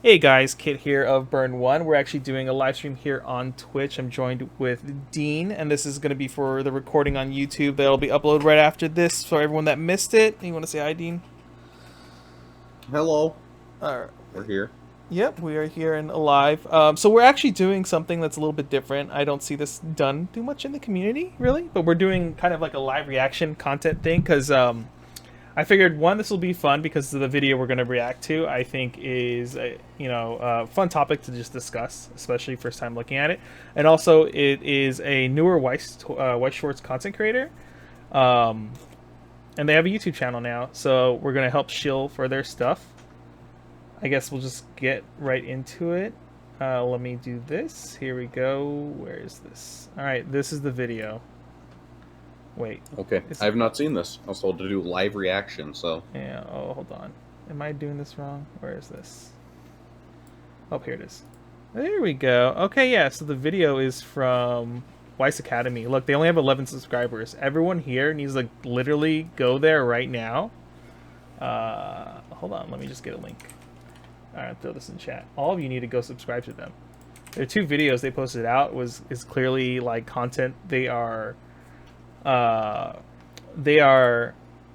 Hey guys, Kit here of Burn One. We're actually doing a live stream here on Twitch. I'm joined with Dean, and this is going to be for the recording on YouTube that'll be uploaded right after this for everyone that missed it. You want to say hi, Dean? Hello, All right. we're here. Yep, we are here and alive. So we're actually doing something that's a little bit different. I don't see this done too much in the community, really, but we're doing kind of like a live reaction content thing because I figured one, this will be fun because the video we're going to react to, I think, is a fun topic to just discuss, especially first time looking at it. And also, it is a newer Weiss Schwarz content creator, um, and they have a YouTube channel now. So we're going to help shill for their stuff. I guess we'll just get right into it. Let me do this. Here we go. Where is this? All right, this is the video. Wait. Okay, I have not seen this. I was told to do live reaction, so... Yeah, oh, hold on. Am I doing this wrong? Where is this? Oh, here it is. There we go. Okay, yeah, so the video is from WeissAcademy. Look, they only have 11 subscribers. Everyone here needs to literally go there right now. Hold on, let me just get a link. Alright, throw this in chat. All of you need to go subscribe to them. Their two videos they posted out is clearly like content they are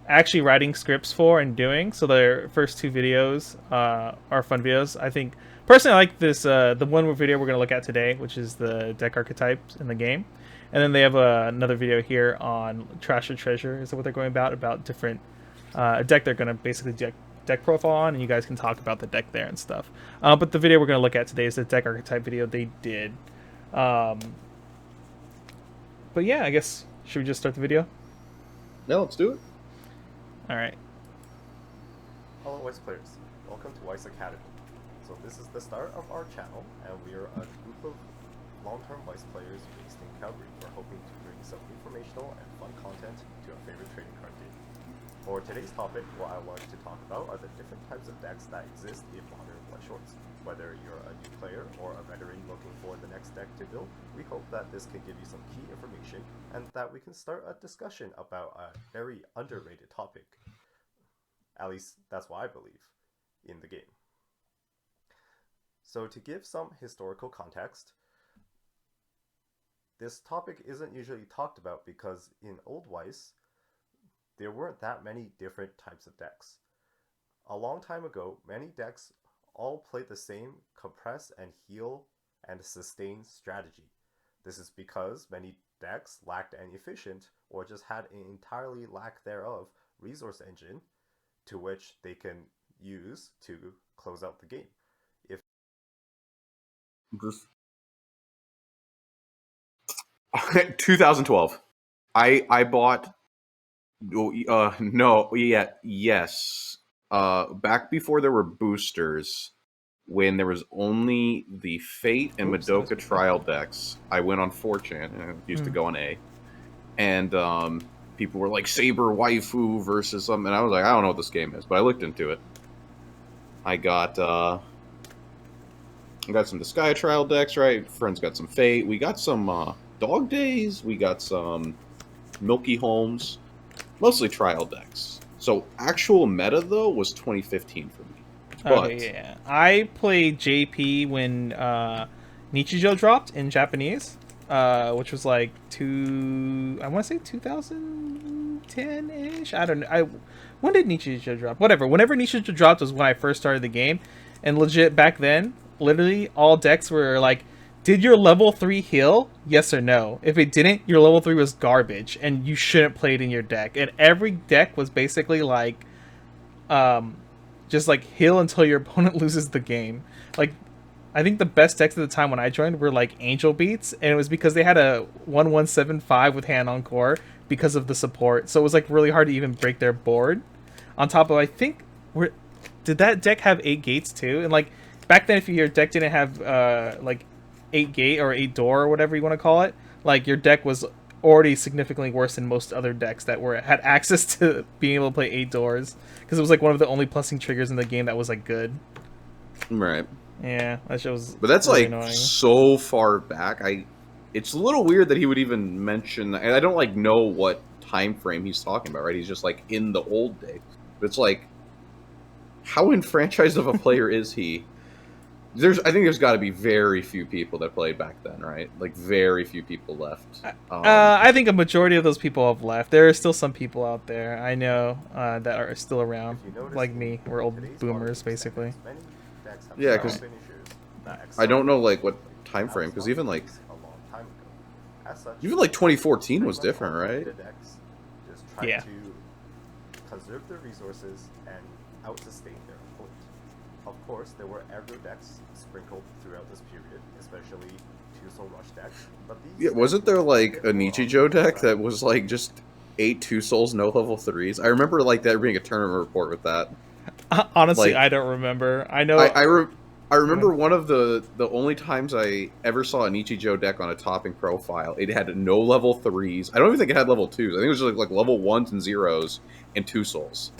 actually writing scripts for and doing. So their first two videos are fun videos. I think personally I like this the one video we're going to look at today, which is the deck archetypes in the game. And then they have another video here on trash or treasure. Is what they're going about different deck they're going to basically deck profile on, and you guys can talk about the deck there and stuff. But the video we're going to look at today is the deck archetype video they did. But yeah, I guess should we just start the video? Yeah, let's do it. Alright. Hello Weiss players, welcome to Weiss Academy. So this is the start of our channel, and we are a group of long-term Weiss players based in Calgary. We're hoping to bring some informational and fun content to our favorite trading card game. For today's topic, what I wanted to talk about are the different types of decks that exist in modern Weiss Schwarz. Whether you're a new player or a veteran looking for the next deck to build, we hope that this can give you some key information and that we can start a discussion about a very underrated topic. At least that's what I believe in the game. So to give some historical context, this topic isn't usually talked about because in Old Weiss, there weren't that many different types of decks. A long time ago, many decks all played the same compress and heal and sustain strategy. This is because many decks lacked an efficient or just had an entirely lack thereof resource engine to which they can use to close out the game. If 2012. I bought... no, yeah, yes. Back before there were boosters, when there was only the Fate and Madoka trial decks, I went on 4chan, and I used to go on A, and people were like, Saber Waifu versus something, and I was like, I don't know what this game is, but I looked into it. I got some Disgaea trial decks, right? Friends got some Fate. We got some Dog Days. We got some Milky Homes. Mostly trial decks. So actual meta, though, was 2015 for me. But Okay, yeah. I played JP when Nichijou dropped in Japanese, which was like I want to say 2010-ish. I don't know. When did Nichijou drop? Whatever. Whenever Nichijou dropped was when I first started the game, and legit back then, literally all decks were like, did your level 3 heal? Yes or no. If it didn't, your level 3 was garbage, and you shouldn't play it in your deck. And every deck was basically like, just like heal until your opponent loses the game. Like, I think the best decks at the time when I joined were like Angel Beats, and it was because they had a 1175 with Hand Encore because of the support. So it was like really hard to even break their board. On top of, I think, did that deck have 8 gates too? And like back then, if your deck didn't have like 8 gate or 8 door or whatever you want to call it, like your deck was already significantly worse than most other decks that had access to being able to play 8 doors, because it was like one of the only plussing triggers in the game that was like good. right. Yeah, that shit was. But that's really like annoying. so far back. It's a little weird that he would even mention, and I don't like know what time frame he's talking about, right? He's just like in the old days. But it's like, how enfranchised of a player is he I think there's got to be very few people that played back then, right? Like very few people left. I think a majority of those people have left. There are still some people out there I know that are still around, like me. We're old boomers, basically. Yeah, because I don't know like what time frame, because even like 2014 was different, right? Yeah. To conserve their resources and out-sustain their opponent. Of course, there were aggro decks sprinkled throughout this period, especially two-soul rush decks. But these wasn't there like a Nichijou deck that was like just 8 2-souls, no level 3s? I remember like that being a tournament report with that. Honestly, like, I don't remember. I know. I remember one of the only times I ever saw a Nichijou deck on a topping profile. It had no level 3s. I don't even think it had level 2s. I think it was just like level 1s and 0s and 2-souls,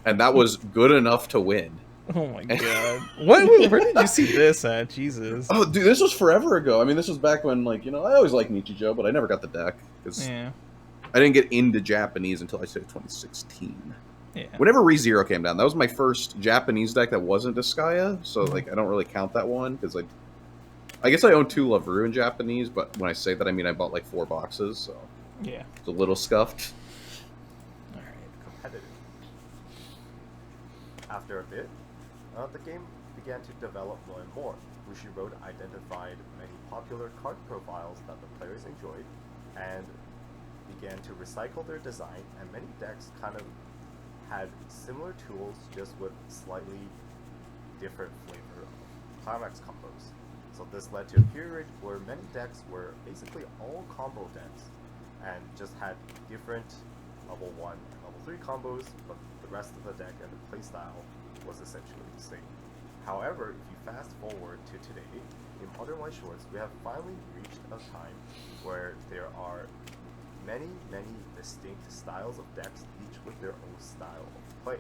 and that was good enough to win. Oh my god! Where did you see this at? Jesus! Oh, dude, this was forever ago. I mean, this was back when, like, I always liked Nichijou, but I never got the deck because I didn't get into Japanese until I say 2016. Yeah. Whenever ReZero came down, that was my first Japanese deck that wasn't Disgaea, so like I don't really count that one because I guess I own 2 Lavru in Japanese, but when I say that, I mean I bought like 4 boxes, so yeah, it's a little scuffed. All right, competitive. After a bit, the game began to develop more and more. Bushiroad identified many popular card profiles that the players enjoyed and began to recycle their design, and many decks kind of had similar tools, just with slightly different flavor of climax combos. So this led to a period where many decks were basically all combo decks, and just had different level 1 and level 3 combos, but the rest of the deck and the playstyle was essentially the same. However, if you fast forward to today, in Modern Weiss Schwarz, we have finally reached a time where there are many distinct styles of decks, each with their own style of play.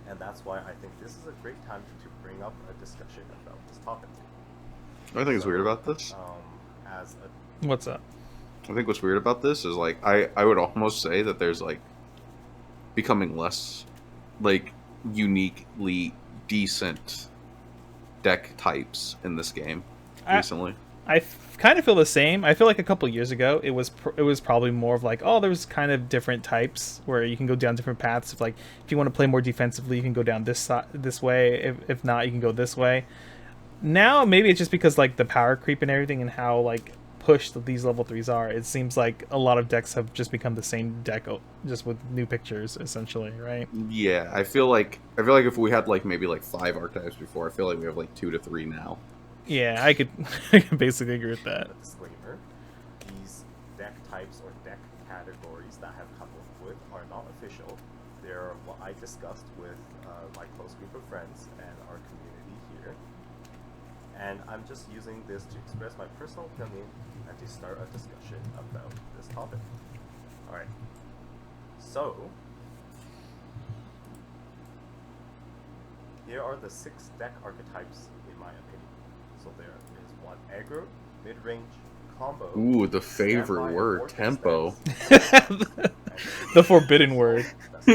And that's why I think this is a great time to bring up a discussion about this topic. I think it's weird about this. What's up? I think what's weird about this is like I would almost say that there's like becoming less like uniquely decent deck types in this game recently. I kind of feel the same. I feel like a couple years ago, it was probably more of like, oh, there's kind of different types where you can go down different paths. Of like, if you want to play more defensively, you can go down this way. If not, you can go this way. Now, maybe it's just because like the power creep and everything, and how like pushed these level 3s are. It seems like a lot of decks have just become the same deck, just with new pictures, essentially, right? Yeah, I feel like if we had like maybe like 5 archetypes before, I feel like we have like 2 to 3 now. Yeah, I could basically agree with that. Disclaimer: these deck types or deck categories that have come up with are not official. They're what I discussed with my close group of friends and our community here. And I'm just using this to express my personal opinion and to start a discussion about this topic. Alright. So, here are the 6 deck archetypes in my opinion. So there is 1 aggro, mid-range, combo. Ooh, the favorite word, tempo. The forbidden word. I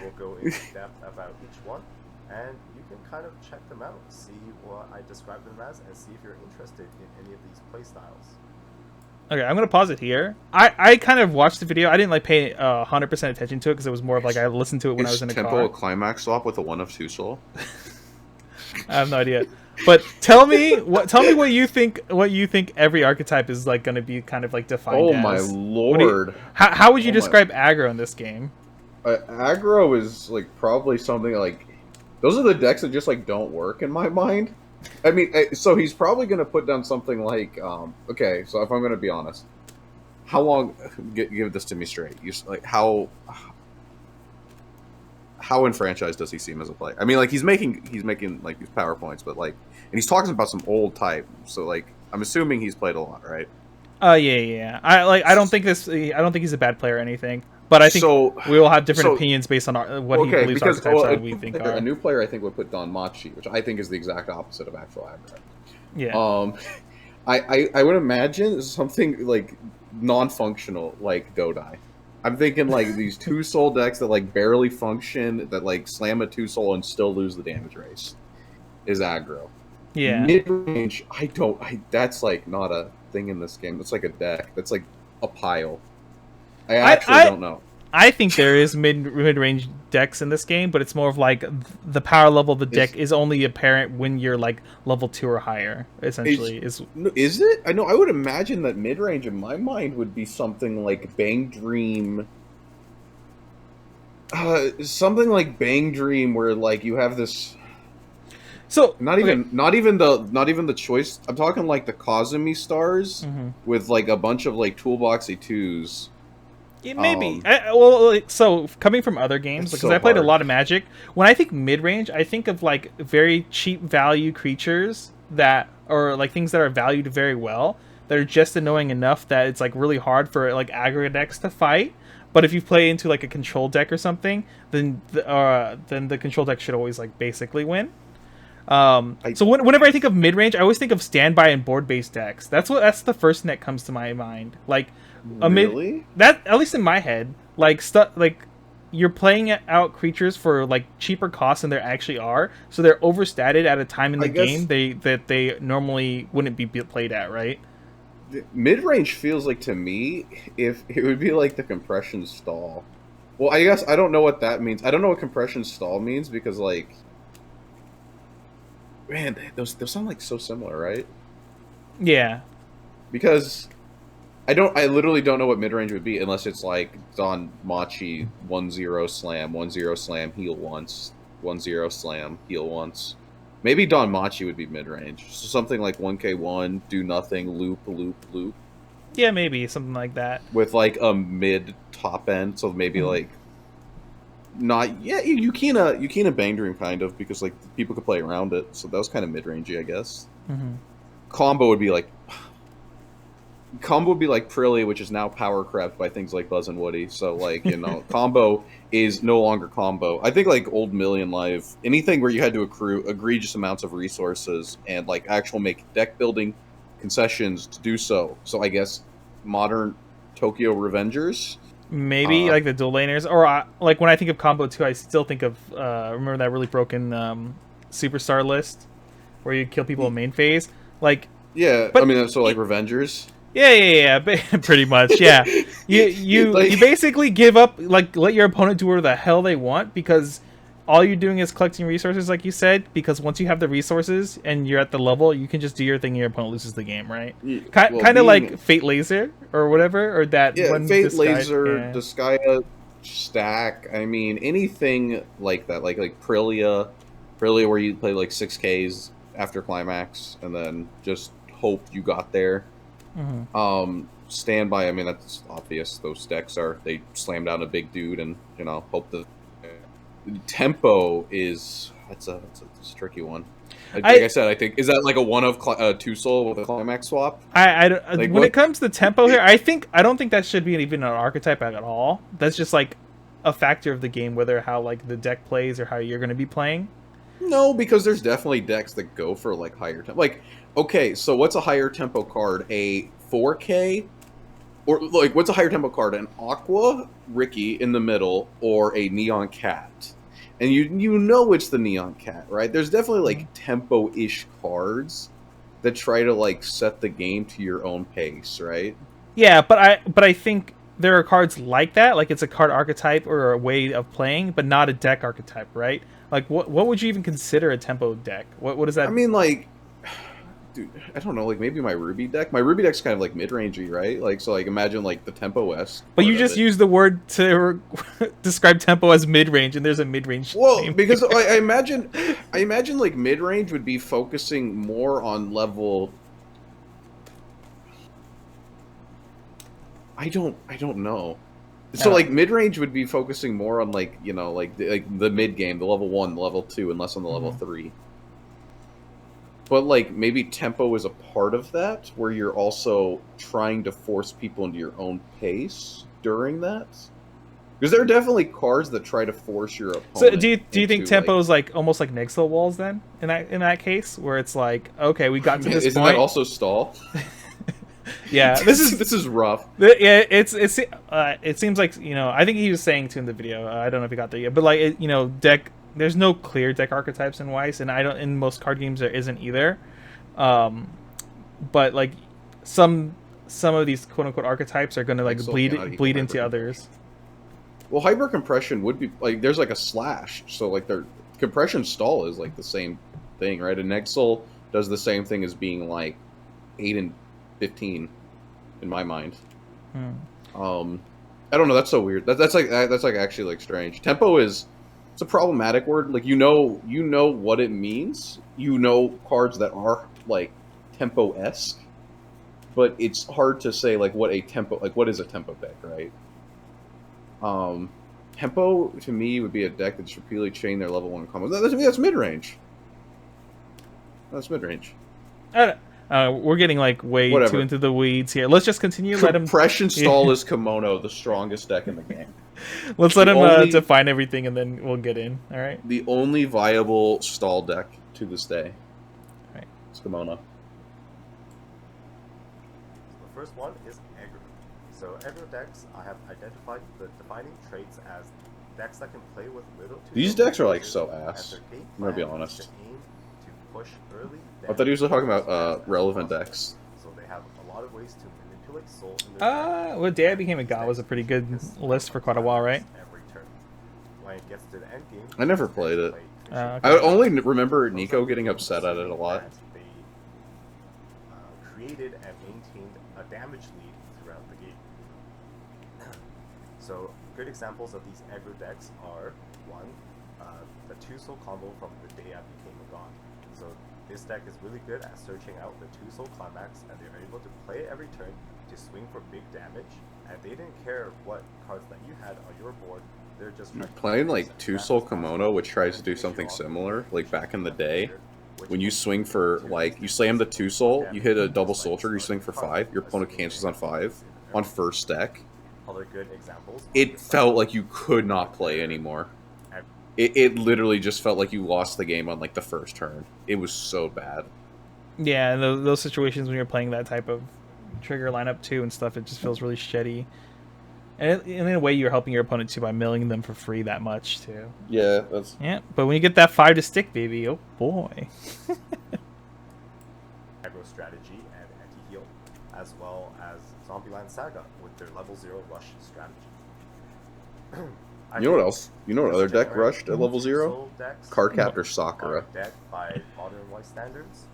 will go into depth about each one, and you can kind of check them out, see what I describe them as, and see if you're interested in any of these playstyles. Okay, I'm gonna pause it here. I kind of watched the video. I didn't like pay 100% attention to it because it was more of like I listened to it when I was in the car. Is tempo a climax swap with a 1 of 2 soul? I have no idea. But tell me what you think every archetype is like going to be kind of like defined as. Oh my lord! How would you describe aggro in this game? Aggro is like probably something like those are the decks that just like don't work in my mind. I mean, so he's probably going to put down something like okay. So if I'm going to be honest, how long? Give this to me straight. You like how enfranchised does he seem as a player? I mean, like he's making like these PowerPoints, but like, and he's talking about some old type. So like, I'm assuming he's played a lot, right? Yeah. I don't think he's a bad player or anything. But I think we all have different opinions based on what he believes archetypes are. We think are. A new player, I think, would put Don Machi, which I think is the exact opposite of actual aggro. Yeah. I would imagine something like non-functional, like Dodai. I'm thinking like these 2 soul decks that like barely function, that like slam a 2 soul and still lose the damage race. is aggro. Yeah. Mid-range, that's like not a thing in this game. It's like a deck. That's like a pile. I actually don't know. I think there is mid-range decks in this game, but it's more of like the power level of the deck is only apparent when you're like level 2 or higher. Essentially, is it? I know. I would imagine that mid-range in my mind would be something like Bang Dream. Something like Bang Dream, where like you have this. So not even the choice. I'm talking like the Kazumi stars with like a bunch of like toolboxy 2s. Yeah, maybe. So coming from other games, because I played a lot of Magic, when I think mid-range, I think of like very cheap value creatures that, or like things that are valued very well, that are just annoying enough that it's like really hard for like aggro decks to fight. But if you play into like a control deck or something, then the control deck should always like basically win. So whenever I think of mid-range, I always think of standby and board-based decks. That's the first thing that comes to my mind. Like really? That, at least in my head, like you're playing out creatures for like cheaper costs than there actually are, so they're overstated at a time in the game that they normally wouldn't be played at, right? Mid-range feels like, to me, if it would be like the compression stall. Well, I guess I don't know what that means. I don't know what compression stall means because, like, man, those sound like so similar, right? Yeah. Because I literally don't know what mid-range would be unless it's like Don Machi 1-0 slam, 1-0 slam, heal once, 1-0 slam, heal once. Maybe Don Machi would be mid-range. So something like 1k1, do nothing, loop, loop, loop. Yeah, maybe something like that. With like a mid top end, so maybe like not you can Bang Dream kind of, because like people could play around it. So that was kind of mid-rangey, I guess. Combo would be like Prilly, which is now power crept by things like Buzz and Woody. So like, you know, combo is no longer combo. I think like old Million Live, anything where you had to accrue egregious amounts of resources and like actual make deck building concessions to do so. So I guess modern Tokyo Revengers. Maybe like the dual laners, or like when I think of combo 2, I still think of remember that really broken superstar list where you kill people in main phase. Like, yeah, I mean, so like Revengers. Yeah, pretty much. Yeah, you basically give up, like, let your opponent do whatever the hell they want, because all you're doing is collecting resources, like you said. Because once you have the resources and you're at the level, you can just do your thing, and your opponent loses the game, right? Kind of like Fate Laser or whatever, or that. Yeah, Fate Laser, Disgaea stack. I mean, anything like that, like Prillia, where you play like 6Ks after climax and then just hope you got there. Standby, I mean, that's obvious. Those decks they slam down a big dude and, you know, hope the tempo is that's a tricky one. Like I said, I think, is that like a one of two soul with a climax swap? When it comes to tempo here, I don't think that should be even an archetype at all. That's just like a factor of the game, whether how like the deck plays or how you're going to be playing. No, because there's definitely decks that go for like higher tempo. Like, okay, so what's a higher tempo card? A 4K? Or like, what's a higher tempo card? An Aqua Ricky in the middle, or a Neon Cat? And you know it's the Neon Cat, right? There's definitely like tempo-ish cards that try to like set the game to your own pace, right? Yeah, but I think there are cards like that, like it's a card archetype or a way of playing, but not a deck archetype, right? Like, what would you even consider a tempo deck? What is that? I mean, like, dude, I don't know. Like, maybe my Ruby deck. My Ruby deck's kind of like mid-rangey, right? Like, so like imagine like the tempo S. But you just use the word to describe tempo as mid-range, and there's a mid-range. Well, because I imagine like mid-range would be focusing more on level. I don't know. So like mid-range would be focusing more on like, you know, like the mid game, the level 1, the level 2, and less on the level 3. But like maybe tempo is a part of that, where you're also trying to force people into your own pace during that. Because there are definitely cards that try to force your opponent. So do you think tempo is like almost like Nexo walls then in that case, where it's like, okay, we got to this isn't point. That also stall? Yeah, this is rough. Yeah, it seems like, you know, I think he was saying too in the video. I don't know if he got there yet, but like, you know, there's no clear deck archetypes in Weiss, and I don't in most card games there isn't either. But like some of these quote unquote archetypes are gonna like Nexel bleed cannot equal bleed into hypercompression. others. Well, hypercompression would be like there's like a slash, so like their compression stall is like the same thing, right? And Nexel does the same thing as being like 8 and 15 in my mind. I don't know. That's so weird. That's like actually like strange. Tempo is it's a problematic word. Like you know what it means. You know cards that are like tempo-esque, but it's hard to say like what is a tempo deck, right? Tempo to me would be a deck that just repeatedly chain their level 1 combos. That's mid range. That's mid range. We're getting like way Whatever. too into the weeds here. Let's just continue. Let him. Compression stall is Kimono, the strongest deck in the game. Let's let The him only- define everything, and then we'll get in. All right. The only viable stall deck to this day. Right. It's Kimono. The first one is Aggro. So Aggro decks, I have identified the defining traits as decks that can play with little to These no decks are, like, resources, so and ass. their game I'm gonna be plan is honest. to aim to push early, I thought he was talking about as relevant possible. decks. So they have a lot of ways to manipulate soul in their deck. Well, Day I Became a God was a pretty good list for quite a while, right? Every turn. When it gets to the end game, I never played it. Okay. I only remember Nico getting upset at it a lot. They created and maintained a damage lead throughout the game. So, good examples of these aggro decks are one, the 2-soul combo from The Day I Became a God. So, this deck is really good at searching out the 2-soul climax, and they're able to play it every turn to swing for big damage. And they didn't care what cards that you had on your board. They're just trying to Playing play like as 2-soul fast as Kimono, possible which tries to and do finish something off similar, like back in the day. which When you means swing for, like, you slam the 2-soul, you hit a double soul trigger, you swing for 5, your opponent cancels on 5 on first deck. Other good examples. It felt like you could not play anymore. It literally just felt like you lost the game on like the first turn. It was so bad. Yeah, and those situations when you're playing that type of trigger lineup too and stuff, it just feels really shitty. And in a way, you're helping your opponent too by milling them for free that much too. Yeah, that's Yeah, but when you get that 5 to stick, baby, oh boy. Aggro strategy and anti-heal, as well as Zombieland Saga with their level 0 rush strategy. You know what else? You know what other deck rushed at level 0? Cardcaptor Are Sakura. deck by modern Weiss standards.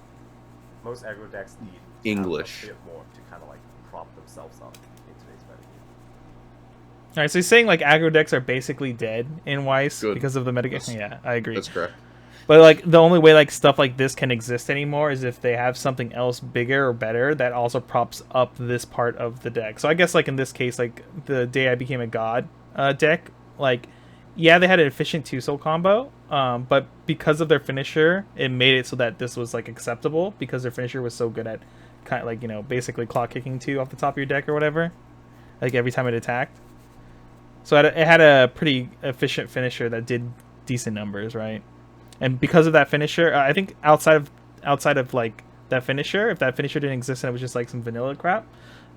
Most aggro decks need English. a bit more to kind of like prop themselves up in today's metagame. All right, so you're saying like aggro decks are basically dead in Weiss Good. because of the metagame? That's- Yeah, I agree. That's correct. But like the only way like stuff like this can exist anymore is if they have something else bigger or better that also props up this part of the deck. So I guess like in this case, like the Day I Became a God deck, like yeah, they had an efficient 2-soul combo, but because of their finisher, it made it so that this was like acceptable because their finisher was so good at kind of like, you know, basically clock kicking 2 off the top of your deck or whatever, like every time it attacked. So it had a pretty efficient finisher that did decent numbers, right? And because of that finisher, I think outside of like that finisher, if that finisher didn't exist and it was just like some vanilla crap,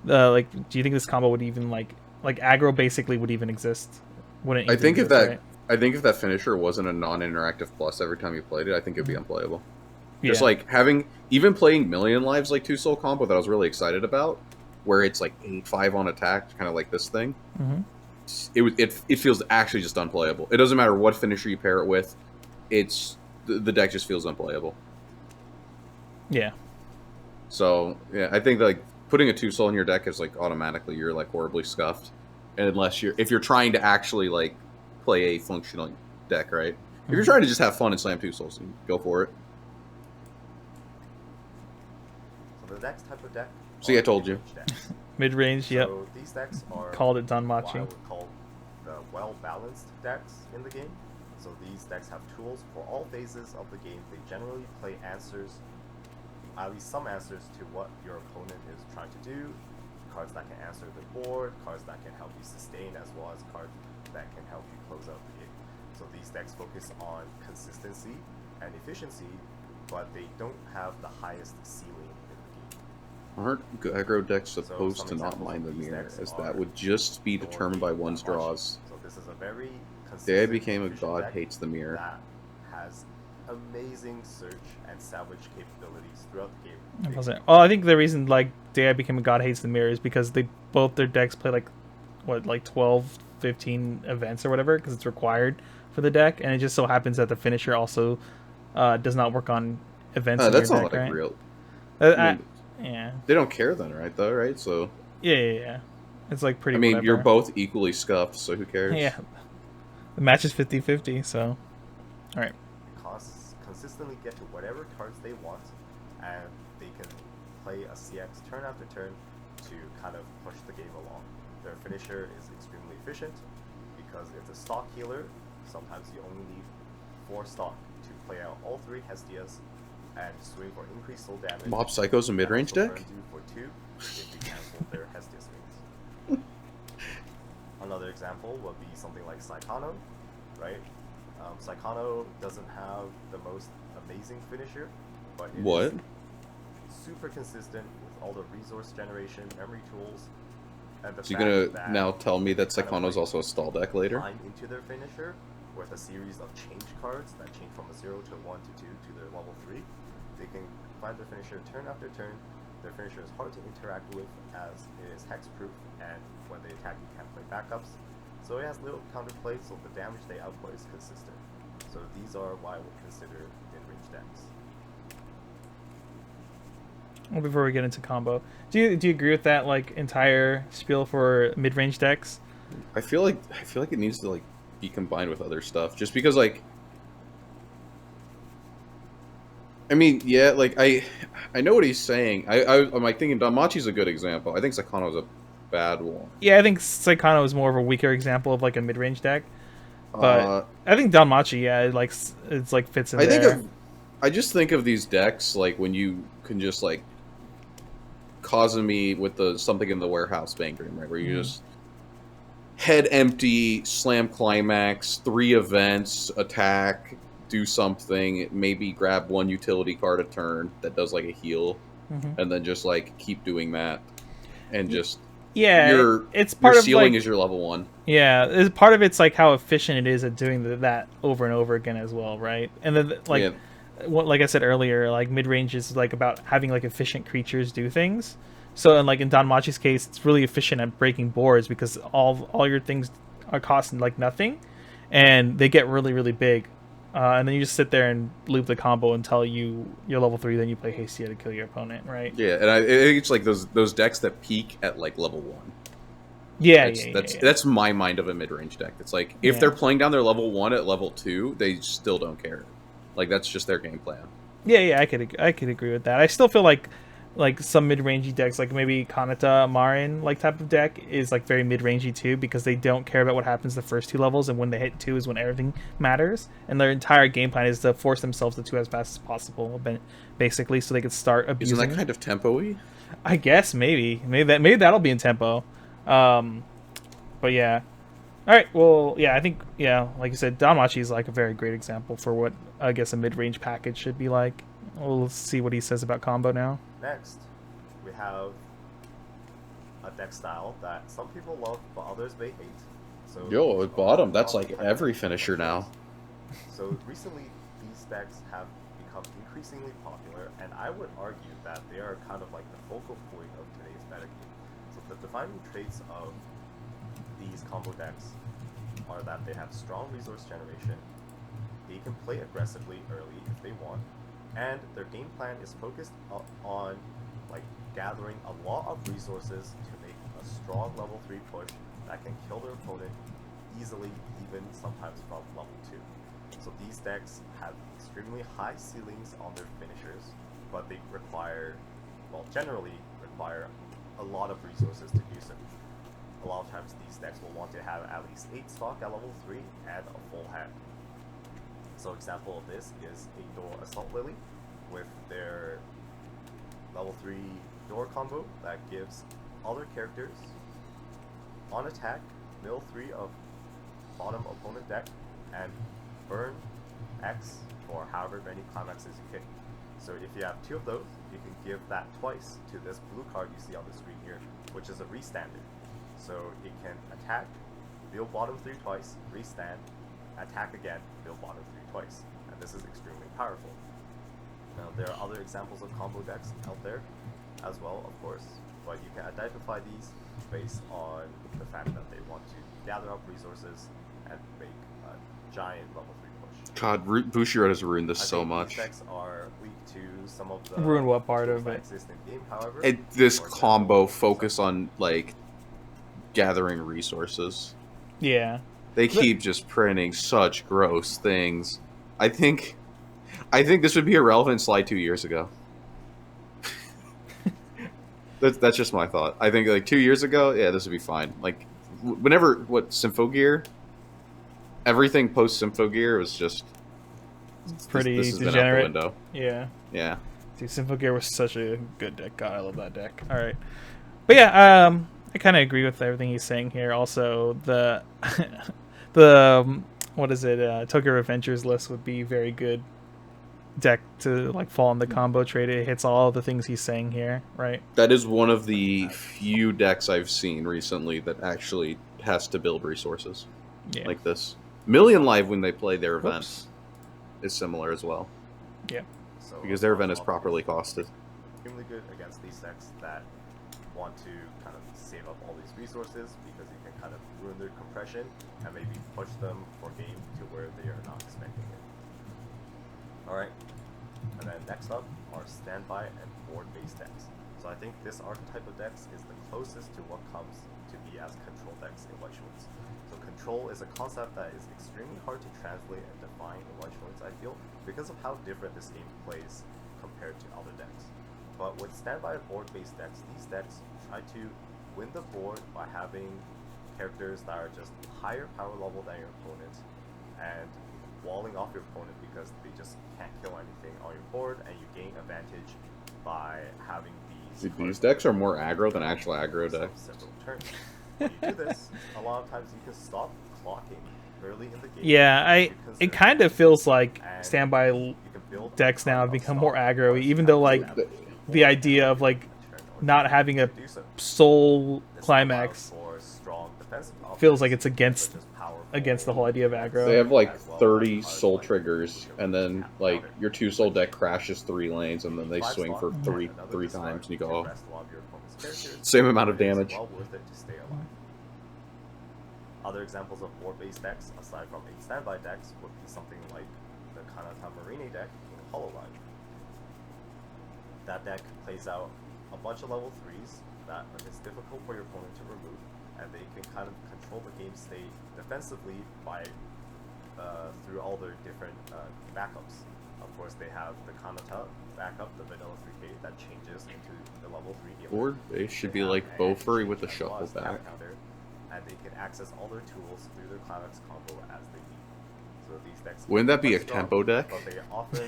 like do you think this combo would even like aggro basically would even exist? Wouldn't I even think if exist, that right? I think if that finisher wasn't a non-interactive plus every time you played it, I think it'd be unplayable. Just Yeah. like even playing Million Lives like 2-soul combo that I was really excited about, where it's like 8-5 on attack, kind of like this thing. Mhm. It feels actually just unplayable. It doesn't matter what finisher you pair it with. The deck just feels unplayable. Yeah. So yeah, I think like putting a 2-soul in your deck is like automatically you're like horribly scuffed, and if you're trying to actually like play a functional deck, right? If you're trying to just have fun and slam 2-souls, you go for it. So the next type of deck. See, I are told you. mid-range decks. Mid-range, yep. So these decks are Called it what I Danmachi. would call the well-balanced decks in the game. So these decks have tools for all phases of the game. They generally play answers, at least some answers to what your opponent is trying to do. Cards that can answer the board, cards that can help you sustain, as well as cards that can help you close out the game. So these decks focus on consistency and efficiency, but they don't have the highest ceiling in the game. Aren't aggro decks So supposed some to not examples mind the of these mirror, decks as are that would just be determined by one's Danmachi. draws? So this is a very Day I consistent Became a efficient God deck hates the mirror. that has amazing search and salvage capabilities throughout the game. It wasn't. Well, I think the reason like Day I Became a God hates the mirror is because they both their decks play like what, like 12, 15 events or whatever, because it's required for the deck, and it just so happens that the finisher also does not work on events in your That's not deck, like right? real. Uh, I mean, yeah. they don't care then, right? Though, right? So, Yeah. It's like pretty I mean, you're whatever. both equally scuffed, so who cares? Yeah. The match is 50-50, so. Alright. Consistently get to whatever cards they want, and they can play a CX turn after turn to kind of push the game along. Their finisher is extremely efficient because it's a stock healer. Sometimes you only need 4 stock to play out all 3 Hestias and swing for increased soul damage. Mob Psycho's a mid-range deck? Turn 2 for 2 if you cancel their Hestia swings. Another example would be something like Psychono, right? Psychono doesn't have the most amazing finisher, but it is super consistent with all the resource generation, memory tools, and the So you're gonna fact that now tell me that they kind of, Psychono's like, also a stall deck later? climb into their finisher with a series of change cards that change from a 0 to 1 to 2 to their level 3. They can find their finisher turn after turn. Their finisher is hard to interact with as it is hexproof, and when they attack you can't play backups. So it has little counterplay, so the damage they output is consistent. So these are why I would consider mid-range decks. Well, before we get into combo, do you agree with that like entire spiel for mid-range decks? I feel like it needs to like be combined with other stuff, just because like. I mean, yeah, like I know what he's saying. I'm like thinking Danmachi's a good example. I think Psychono's a bad one. Yeah, I think Psychono is more of a weaker example of like a mid-range deck. But I think Danmachi, yeah, it's like fits in there. I just think of these decks like when you can just like Kazumi with the something in the warehouse Bangram, right? Where you just head empty, slam climax, 3 events, attack, do something, maybe grab 1 utility card a turn that does like a heal, and then just like keep doing that, and just it's part your of ceiling like, is your level 1. Yeah, part of it's like how efficient it is at doing that over and over again as well, right? And then like like I said earlier, like mid range is like about having like efficient creatures do things. So in like in Danmachi's case, it's really efficient at breaking boards because all your things are costing like nothing, and they get really really big. And then you just sit there and loop the combo until you're level 3. Then you play Hastia to kill your opponent, right? Yeah, and it's like those decks that peak at like level 1. Yeah, that's my mind of a mid-range deck. It's like if they're playing down their level 1 at level 2, they still don't care. Like that's just their game plan. Yeah, I could agree with that. I still feel like some mid-rangey decks, like maybe Kanata Marin like type of deck, is like very mid-rangey too, because they don't care about what happens the first 2 levels, and when they hit 2 is when everything matters, and their entire game plan is to force themselves to 2 as fast as possible, basically, so they could start abusing. Isn't that kind of tempo-y? I guess maybe that'll be in tempo. But yeah. All right. Well, yeah, I think like you said, Danmachi is like a very great example for what I guess a mid-range package should be like. We'll see what he says about combo now. Next, we have a deck style that some people love, but others may hate. So at bottom, that's like every finisher now. So recently, these decks have become increasingly popular, and I would argue that they are kind of like the focal point of today's metagame. So the defining traits of these combo decks are that they have strong resource generation, they can play aggressively early if they want, and their game plan is focused on like gathering a lot of resources to make a strong level 3 push that can kill their opponent easily, even sometimes from level 2. So these decks have extremely high ceilings on their finishers, but they generally require a lot of resources to do so. A lot of times these decks will want to have at least 8 stock at level 3 and a full hand. So example of this is a Door Assault Lily with their level 3 Door combo that gives other characters on attack mill 3 of bottom opponent deck and burn X for however many climaxes you hit. So if you have 2 of those, you can give that twice to this blue card you see on the screen here, which is a restandard. So it can attack, deal bottom 3 twice, restand, attack again, build bottom 3 twice. And this is extremely powerful. Now, there are other examples of combo decks out there as well, of course, but you can identify these based on the fact that they want to gather up resources and make a giant level 3 push. God, Bushiroad has ruined this I so think much. These decks are weak to some of the Ruin what part tools of that it? exist in game, however. This For example, combo focus on like gathering resources. Yeah. They keep just printing such gross things. I think this would be a relevant slide 2 years ago. That's just my thought. I think like 2 years ago, yeah, this would be fine. Like whenever Symphogear, everything post Symphogear was just Pretty this has degenerate. been out the window. Yeah. Yeah. Dude, Symphogear was such a good deck. God, I love that deck. All right, but yeah, I kind of agree with everything he's saying here. Also, the what is it? Tokyo Adventures list would be very good deck to like fall in the combo trade. It hits all the things he's saying here, right? That is one of the few decks I've seen recently that actually has to build resources Yeah. like this. Million Live, when they play their event, Whoops. is similar as well Yeah. So because their event is properly costed. extremely good against these decks that want to kind of save up all these resources because you can kind of ruin their compression and maybe push them for game to where they are not expecting it. Alright, and then next up are standby and board-based decks. So I think this archetype of decks is the closest to what comes to be as control decks in Weiss Schwarz. So control is a concept that is extremely hard to translate and define in Weiss Schwarz, I feel, because of how different this game plays compared to other decks. But with standby and board-based decks, these decks try to win the board by having characters that are just higher power level than your opponent and walling off your opponent because they just can't kill anything on your board, and you gain advantage by having these. Dude, these decks are more aggro than actual aggro decks. Several turns. When you do this, a lot of times you can stop clocking early in the game. Yeah, it kind of feels like standby You can build decks now have a become more solid aggro, force even though like and have the idea of like not having a do so. soul This climax allows for strong defensive feels like offense, it's against such as powerful the whole idea of aggro. They have like as well as 30 cards soul like triggers, and then like your 2 soul deck crashes 3 lanes, and then they Five swing for slot, three another discard times, and you to go, oh, rest a lot of your opponent's characters, same amount of and it's damage. well worth it to stay alive. Other examples of board-based decks, aside from 8 standby decks, would be something like the Kanata Marine deck in Hololive. That deck plays out a bunch of level 3s that is difficult for your opponent to remove, and they can kind of control the game state defensively by through all their different backups. Of course, they have the Kanata backup, the vanilla 3K that changes into the level 3 healer. Or they should They be have like an Bofuri exchange with the as shuffle well as tap back. counter, and they can access all their tools through their climax combo as they need. So these decks Wouldn't that be a quite strong, tempo deck? But they often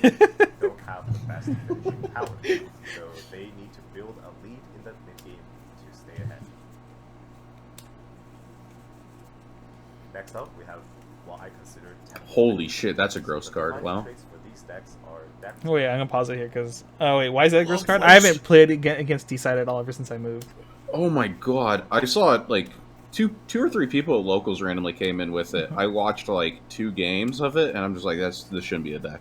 don't have the best finishing power, so they need to build a lead in the mid game to stay ahead. Next up, we have what I consider tempo. Holy shit, that's a gross The card. defining Wow. traits for these decks are deck Oh wait, I'm gonna pause it here because why is that a gross Love card? Weiss. I haven't played against D-side at all ever since I moved. Oh my god. I saw it like two or three people at locals randomly came in with it. I watched like 2 games of it, and I'm just like, this shouldn't be a deck.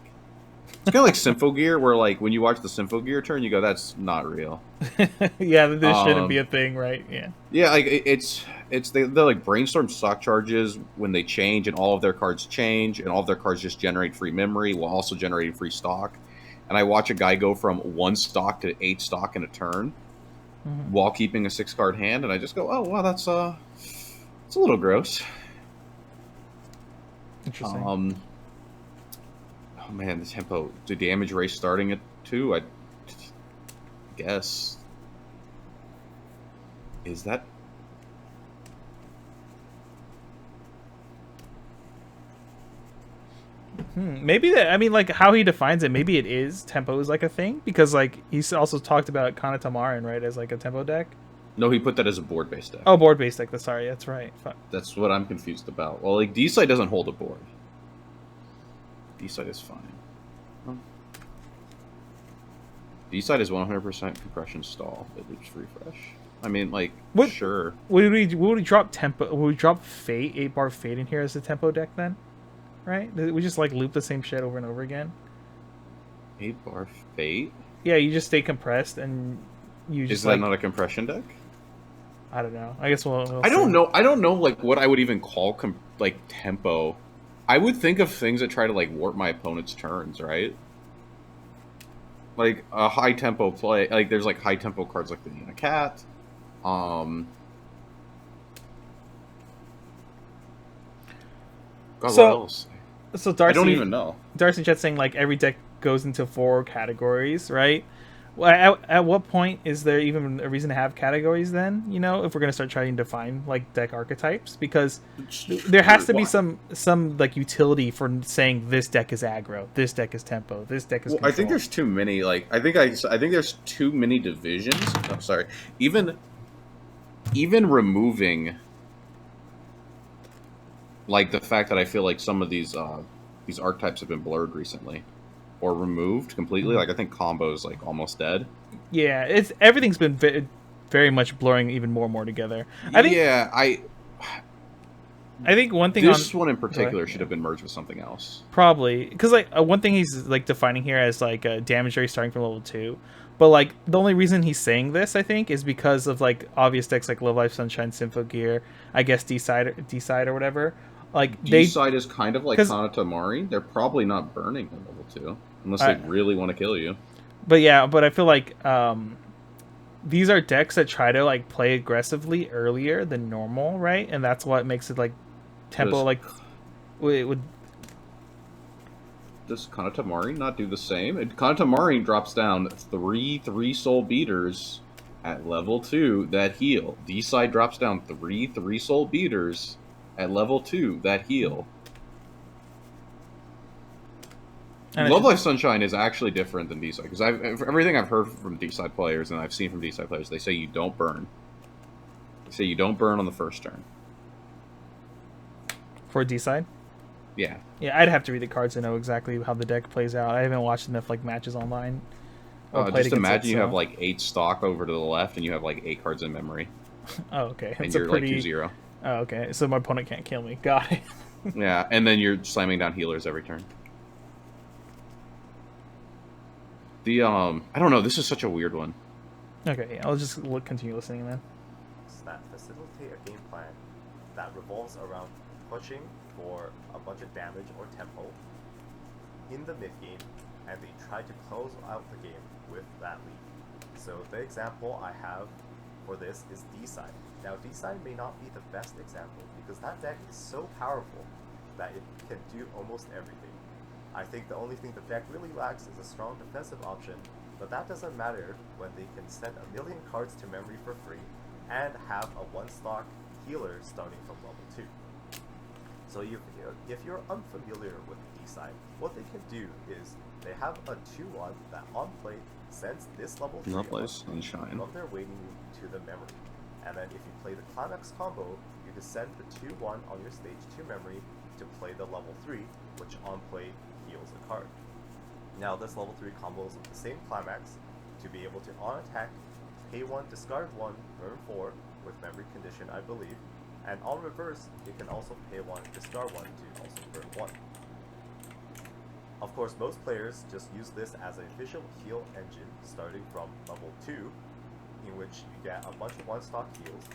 It's kind of like Symphogear, where like when you watch the Symphogear turn, you go, that's not real. Yeah, this shouldn't be Um, a thing, right? Yeah. Yeah, like it's they like brainstorm stock charges when they change, and all of their cards change, and all of their cards just generate free memory while also generating free stock. And I watch a guy go from 1 stock to 8 stock in a turn Mhm. while keeping a 6-card hand, and I just go, oh wow, it's a little gross. Interesting. Oh man, the tempo, the damage race starting at 2. I guess is that. Maybe that. I mean, like how he defines it. Maybe it is tempo is like a thing because like he's also talked about Kanatamaran, right, as like a tempo deck. No, he put that as a board-based deck. Oh, board based deck. Sorry, that's right. Fuck. That's what I'm confused about. Well, like D-side doesn't hold a board. D-side is fine. D-side is 100% compression stall. It loops refresh. I mean, like, What- sure. Would we drop tempo? Would we drop Fate 8-bar Fate in here as a tempo deck then? right? We just like loop the same shit over and over again. 8-bar Fate? Yeah, you just stay compressed and you just Is that not a compression deck? I don't know. I guess we'll I don't see. know. I don't know like what I would even call like tempo. I would think of things that try to like warp my opponent's turns, right? Like a high tempo play. Like there's like high tempo cards like the Nina Cat. God, what So else? so Darcy, I don't even know. Darcy Chat's saying like every deck goes into 4 categories, right? Well, at what point is there even a reason to have categories then? You know, if we're gonna start trying to define like deck archetypes, because there has to be some like utility for saying this deck is aggro, this deck is tempo, this deck is. Well, I think there's too many. Like I think there's too many divisions. I'm sorry. Even removing like the fact that I feel like some of these archetypes have been blurred recently or removed completely. Like I think combo is like almost dead. Yeah, everything's been very much blurring even more and more together. I think. Yeah, I think one thing this one in particular should have been merged with something else. Probably because like one thing he's like defining here as like a damage rate starting from level 2, but like the only reason he's saying this I think is because of like obvious decks like Love Life Sunshine, Symphogear, I guess D-Side or whatever. Like D-Side is kind of like Kanatamari. They're probably not burning at level 2 unless they really want to kill you. But yeah, but I feel like these are decks that try to like play aggressively earlier than normal, right? And that's what makes it like tempo like it would. Does Kanatamari not do the same? Kanatamari drops down 3 soul beaters at level 2 that heal. D-Side drops down 3 soul beaters at level 2 that heal. Love Life Sunshine is actually different than D-Side because everything I've heard from D-Side players and I've seen from D-Side players, they say you don't burn. They say you don't burn on the first turn. For D-Side? Yeah. Yeah, I'd have to read the cards to know exactly how the deck plays out. I haven't watched enough like matches online. Just imagine you have like 8 stock over to the left and you have like 8 cards in memory. Oh, okay. And you're like 2-0. Oh, okay. So my opponent can't kill me. Got it. Yeah, and then you're slamming down healers every turn. I don't know. This is such a weird one. Okay, yeah, I'll just continue listening then. That facilitate a game plan that revolves around pushing for a bunch of damage or tempo in the mid game, and they try to close out the game with that lead. So the example I have for this is D-Side. Now D-Side may not be the best example because that deck is so powerful that it can do almost everything. I think the only thing the deck really lacks is a strong defensive option, but that doesn't matter when they can send a million cards to memory for free and have a 1-stock healer starting from level 2. So if you're unfamiliar with D-Side, what they can do is they have a 2-1 that on play sends this level 3 from their waiting room to the memory. And then if you play the Climax combo, you can send the 2-1 on your stage to memory to play the level 3, which on play heals a card. Now this level 3 combos with the same Climax to be able to on attack, pay 1, discard 1, burn 4 with memory condition I believe, and on reverse you can also pay 1, discard 1 to also burn 1. Of course most players just use this as an official heal engine starting from level 2, in which you get a bunch of 1-stock heals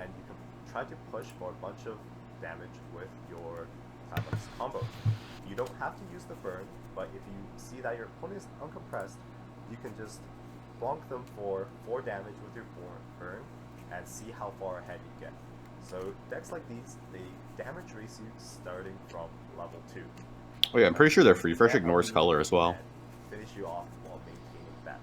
and you can try to push for a bunch of damage with your Climax combo. You don't have to use the burn, but if you see that your opponent is uncompressed, you can just bonk them for 4 damage with your burn and see how far ahead you get. So decks like these, they damage race you starting from level 2. Oh yeah, I'm pretty sure their free fresh ignores color as well. Finish you off while maintaining that.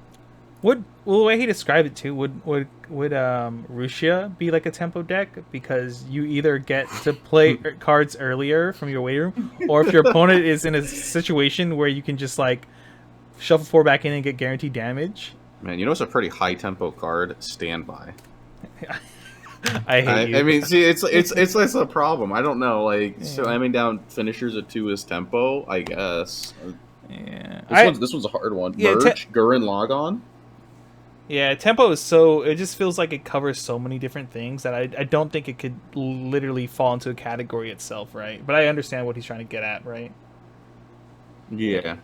Well, the way he described it too, would Rushia be like a tempo deck because you either get to play cards earlier from your waiting room, or if your opponent is in a situation where you can just like shuffle 4 back in and get guaranteed damage. Man, you know it's a pretty high tempo card. Standby. I hate you. I mean, see, it's a problem. I don't know. Like slamming down finishers at 2 is tempo, I guess. Yeah. This one's a hard one. Yeah, Merge, Gurren Logon. Yeah, tempo is so, it just feels like it covers so many different things that I don't think it could literally fall into a category itself, right? But I understand what he's trying to get at, right? Yeah.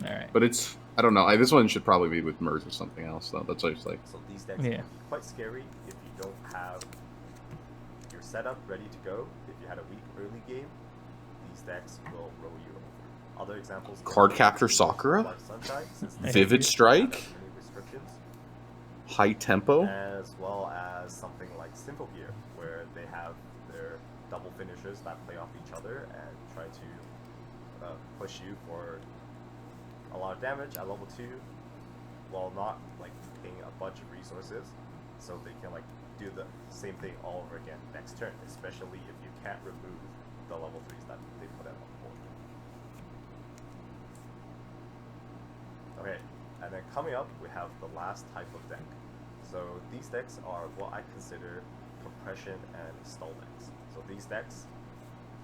All right. But it's, I don't know. This one should probably be with Merz or something else, though. That's what it's like. So these decks Yeah. can be quite scary if you don't have your setup ready to go. If you had a weak early game, these decks will roll you over. Other examples: Card Capture Sakura, Life Sunshine, since they Vivid don't Strike, have any restrictions, High Tempo. as well as something like Simple Gear, where they have their double finishers that play off each other and try to push you for a lot of damage at level 2, while not like paying a bunch of resources, so they can like do the same thing all over again next turn, especially if you can't remove the level 3s that they put out on the board. Okay, and then coming up we have the last type of deck. So these decks are what I consider compression and stall decks. So these decks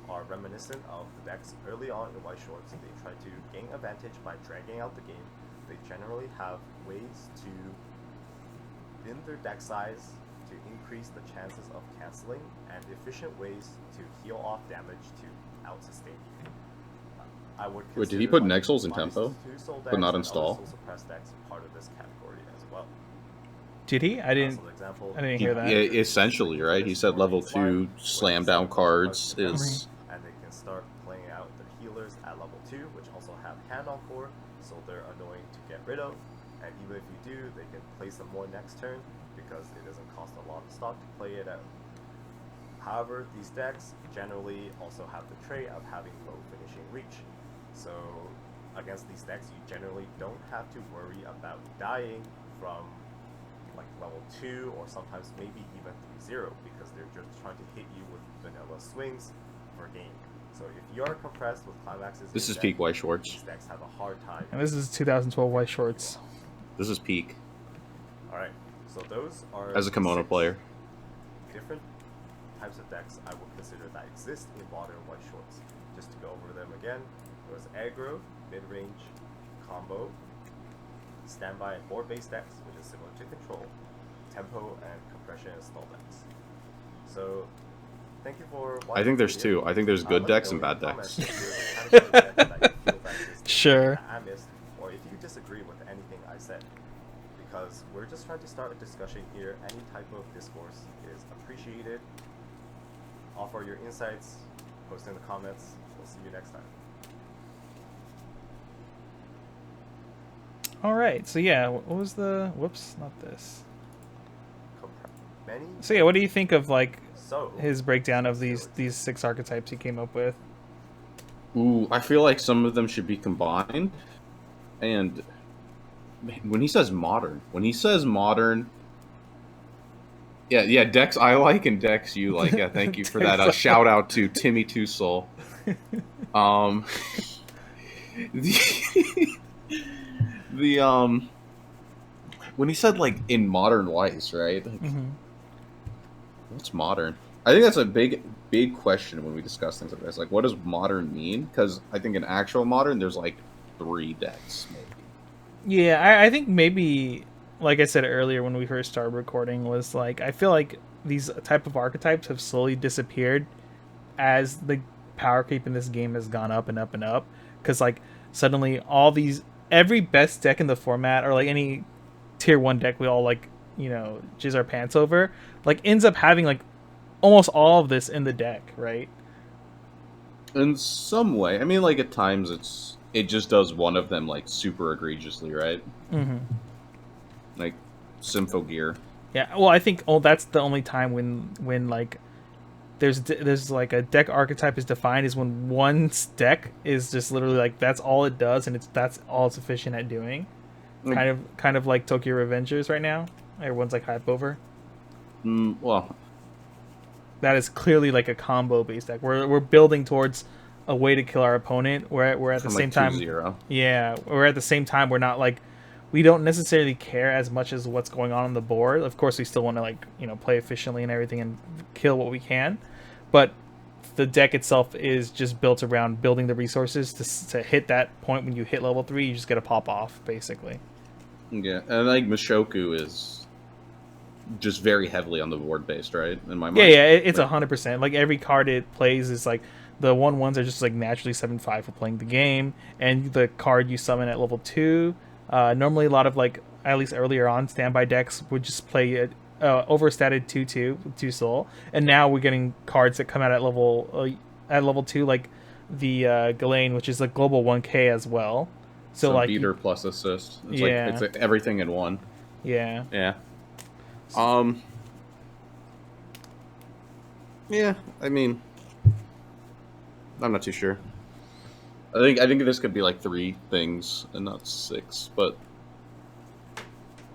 are reminiscent of the decks early on in Weiss Schwarz. They try to gain advantage by dragging out the game. They generally have ways to bend their deck size to increase the chances of canceling, and efficient ways to heal off damage to out-sustain you. I would Wait, did he put Nexels in Weiss tempo, 2 soul but not decks in and stall? other soul suppressed decks part of this category as well. Did he? I didn't. So the example, I didn't hear that. Yeah, essentially, right? He said level 2 slam down cards is. and they can start playing out their healers at level 2, which also have hand on 4, so they're annoying to get rid of. And even if you do, they can play some more next turn because it doesn't cost a lot of stock to play it out. However, these decks generally also have the trait of having low finishing reach. So against these decks, you generally don't have to worry about dying from like level 2 or sometimes maybe even 3-0, because they're just trying to hit you with vanilla swings for game. So if you're compressed with climaxes, This is deck, peak Weiss Schwarz. these decks have a hard time. And this is 2012 Weiss Schwarz. This is peak Alright, so those are as a kimono 6 player. different types of decks I would consider that exist in modern Weiss Schwarz. Just to go over them again, there was aggro, mid-range, combo, standby and board-based decks, which is similar to control, tempo, and compression and stall decks. So, thank you for watching. I think there's the video. two. I think there's good Let me decks know and in bad the comments decks. if there's a kind of deck that you feel that is Sure. that I missed, or if you disagree with anything I said. Because we're just trying to start a discussion here. Any type of discourse is appreciated. Offer your insights, post in the comments. We'll see you next time. All right. So yeah, what was the? Whoops, not this. Many. So yeah, what do you think of like So his breakdown of these 6 archetypes he came up with? Ooh, I feel like some of them should be combined. And when he says modern, yeah, decks I like and decks you like. Yeah, thank you for that. A shout out to Timmy Two Soul. The when he said like in modern Weiss, right? Like, what's modern? I think that's a big question when we discuss things like this. Like, what does modern mean? Because I think in actual modern, there's like 3 decks, maybe. Yeah, I think maybe, like I said earlier when we first started recording, was like I feel like these type of archetypes have slowly disappeared as the power creep in this game has gone up and up and up. Because like suddenly every best deck in the format, or like any tier 1 deck we all like, jizz our pants over, like ends up having like almost all of this in the deck, right? In some way, I mean, like at times it just does one of them like super egregiously, right? Mm-hmm. Like Sympho Gear. Yeah, well, I think that's the only time when like there's like a deck archetype is defined is when one deck is just literally like that's all it does and that's all it's efficient at doing. Kind of like Tokyo Revengers right now. Everyone's like hype over. Well, that is clearly like a combo based deck. We're building towards a way to kill our opponent. We're at the same time. 2-0. Yeah, we're at the same time. We're not like we don't necessarily care as much as what's going on the board. Of course, we still want to like play efficiently and everything and kill what we can, but the deck itself is just built around building the resources to hit that point when you hit level 3. You just get a pop off basically. Yeah, and like Mushoku is just very heavily on the board based, right? In my mind. Yeah, it's Right. 100%. Like every card it plays is like the 1/1s are just like naturally 7/5 for playing the game, and the card you summon at level 2. Normally, a lot of like at least earlier on standby decks would just play it overstated 2/2 with 2 soul, and now we're getting cards that come out at level 2, like the Ghislaine, which is a global 1K as well. So like beater plus assist. It's yeah, like it's everything in one. yeah. Yeah. Yeah, I mean, I'm not too sure. I think this could be like 3 things and not 6, but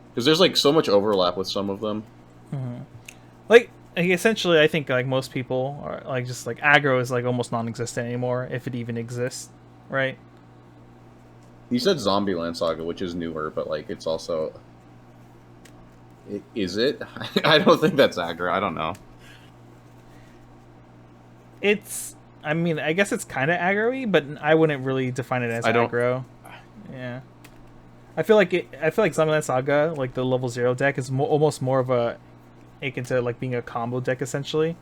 because there's like so much overlap with some of them. Like essentially, I think like most people are like just like aggro is like almost non-existent anymore, if it even exists, right? You said Zombieland Saga, which is newer, but like it's also. Is it? I don't think that's aggro. I don't know. It's, I mean, I guess it's kind of aggro-y, but I wouldn't really define it as aggro. Yeah, I feel like Zombieland Saga, like the level 0 deck, is almost more of a akin to like being a combo deck essentially.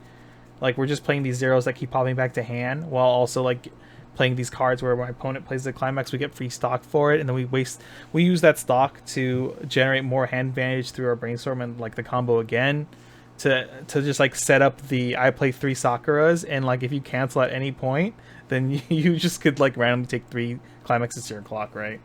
Like we're just playing these zeros that keep popping back to hand, while also like playing these cards where my opponent plays the climax, we get free stock for it, and then we use that stock to generate more hand advantage through our brainstorm and like the combo again. To just like set up the I play 3 Sakuras, and like if you cancel at any point, then you just could like randomly take 3 climaxes to your clock, right?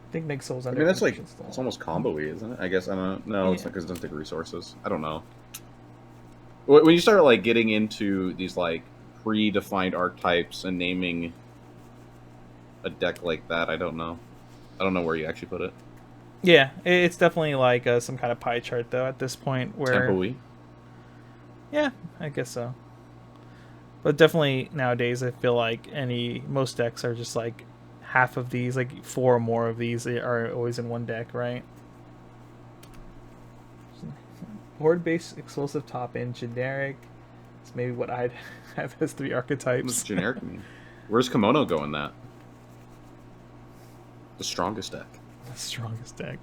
I think Meg Soul's under. I mean, that's like still. it's almost combo-y, isn't it? I guess I don't know. No, it's not because it doesn't take resources. I don't know. When you start like getting into these like predefined archetypes and naming a deck like that, I don't know. I don't know where you actually put it. Yeah, it's definitely like some kind of pie chart though at this point where. Tempo-y. Yeah, I guess so. But definitely nowadays, I feel like most decks are just like half of these, like 4 or more of these are always in one deck, right? Board-based explosive top-end generic. It's maybe what I'd have as 3 archetypes. What's generic mean? Where's Kimono go in that? The strongest deck. The strongest deck.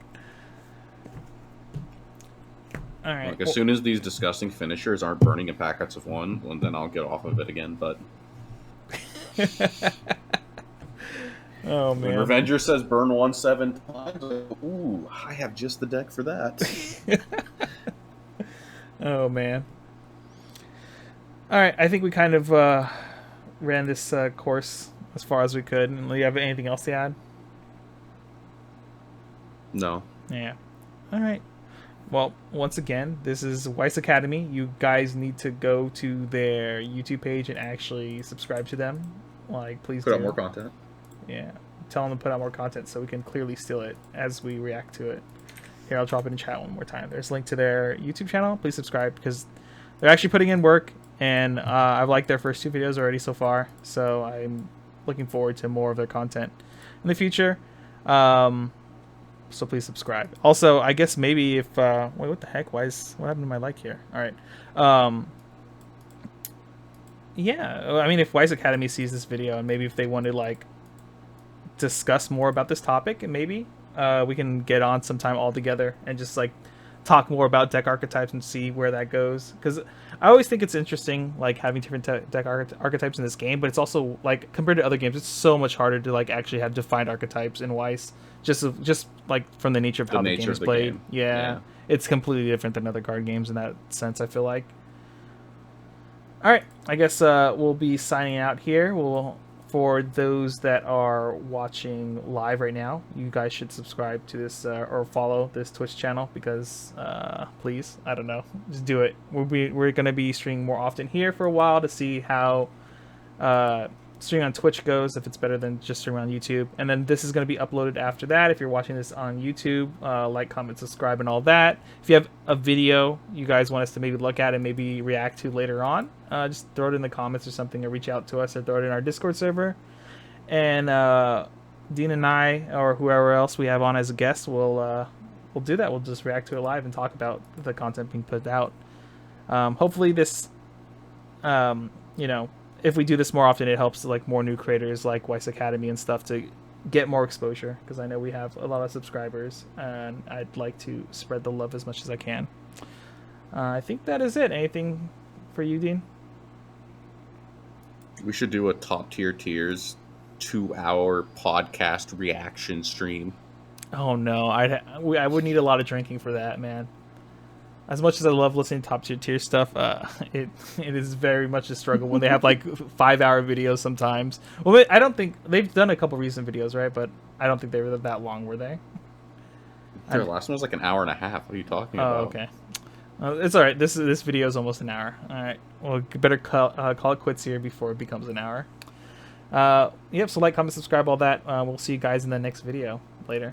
All right. Like, as soon as these disgusting finishers aren't burning in packets of 1, well, then I'll get off of it again. But oh man, when Revenger says burn 1 7 times, like, ooh, I have just the deck for that. oh man. All right, I think we kind of ran this course as far as we could. And do you have anything else to add? No. Yeah. All right. Well, once again, this is WeissAcademy. You guys need to go to their YouTube page and actually subscribe to them. Like, please Put do. out more content. Yeah. Tell them to put out more content so we can clearly steal it as we react to it. Here, I'll drop it in chat one more time. There's a link to their YouTube channel. Please subscribe because they're actually putting in work, and I've liked their first 2 videos already so far. So I'm looking forward to more of their content in the future. So please subscribe. Also, I guess maybe if wait, what the heck? What happened to my like here? All right. Yeah, I mean, if WeissAcademy sees this video and maybe if they want to like discuss more about this topic, and maybe we can get on sometime all together and just like talk more about deck archetypes and see where that goes. Because I always think it's interesting, like having different deck archetypes in this game, but it's also like compared to other games, it's so much harder to like actually have defined archetypes in Weiss. Just like from the nature of how the game is played. Yeah, it's completely different than other card games in that sense, I feel like. All right, I guess we'll be signing out here. For those that are watching live right now, you guys should subscribe to this or follow this Twitch channel because please, I don't know, just do it. We're going to be streaming more often here for a while to see how streaming on Twitch goes, if it's better than just streaming on YouTube. And then this is going to be uploaded after that. If you're watching this on YouTube, like, comment, subscribe, and all that. If you have a video you guys want us to maybe look at and maybe react to later on, just throw it in the comments or something, or reach out to us, or throw it in our Discord server. And Dean and I, or whoever else we have on as a guest, we'll do that. We'll just react to it live and talk about the content being put out. Hopefully this, if we do this more often, it helps like more new creators like WeissAcademy and stuff to get more exposure, because I know we have a lot of subscribers and I'd like to spread the love as much as I can. I think that is it. Anything for you, Dean? We should do a top tier tiers 2-hour podcast reaction stream. Oh no, I would need a lot of drinking for that, man. As much as I love listening to top tier stuff, it is very much a struggle when they have like 5-hour videos sometimes. Well, I don't think they've done a couple recent videos, right? But I don't think they were that long, were they? Their last one was like an hour and a half. What are you talking about? Oh, okay. It's all right. This video is almost an hour. All right. Well, better call it quits here before it becomes an hour. Yep. So like, comment, subscribe, all that. We'll see you guys in the next video later.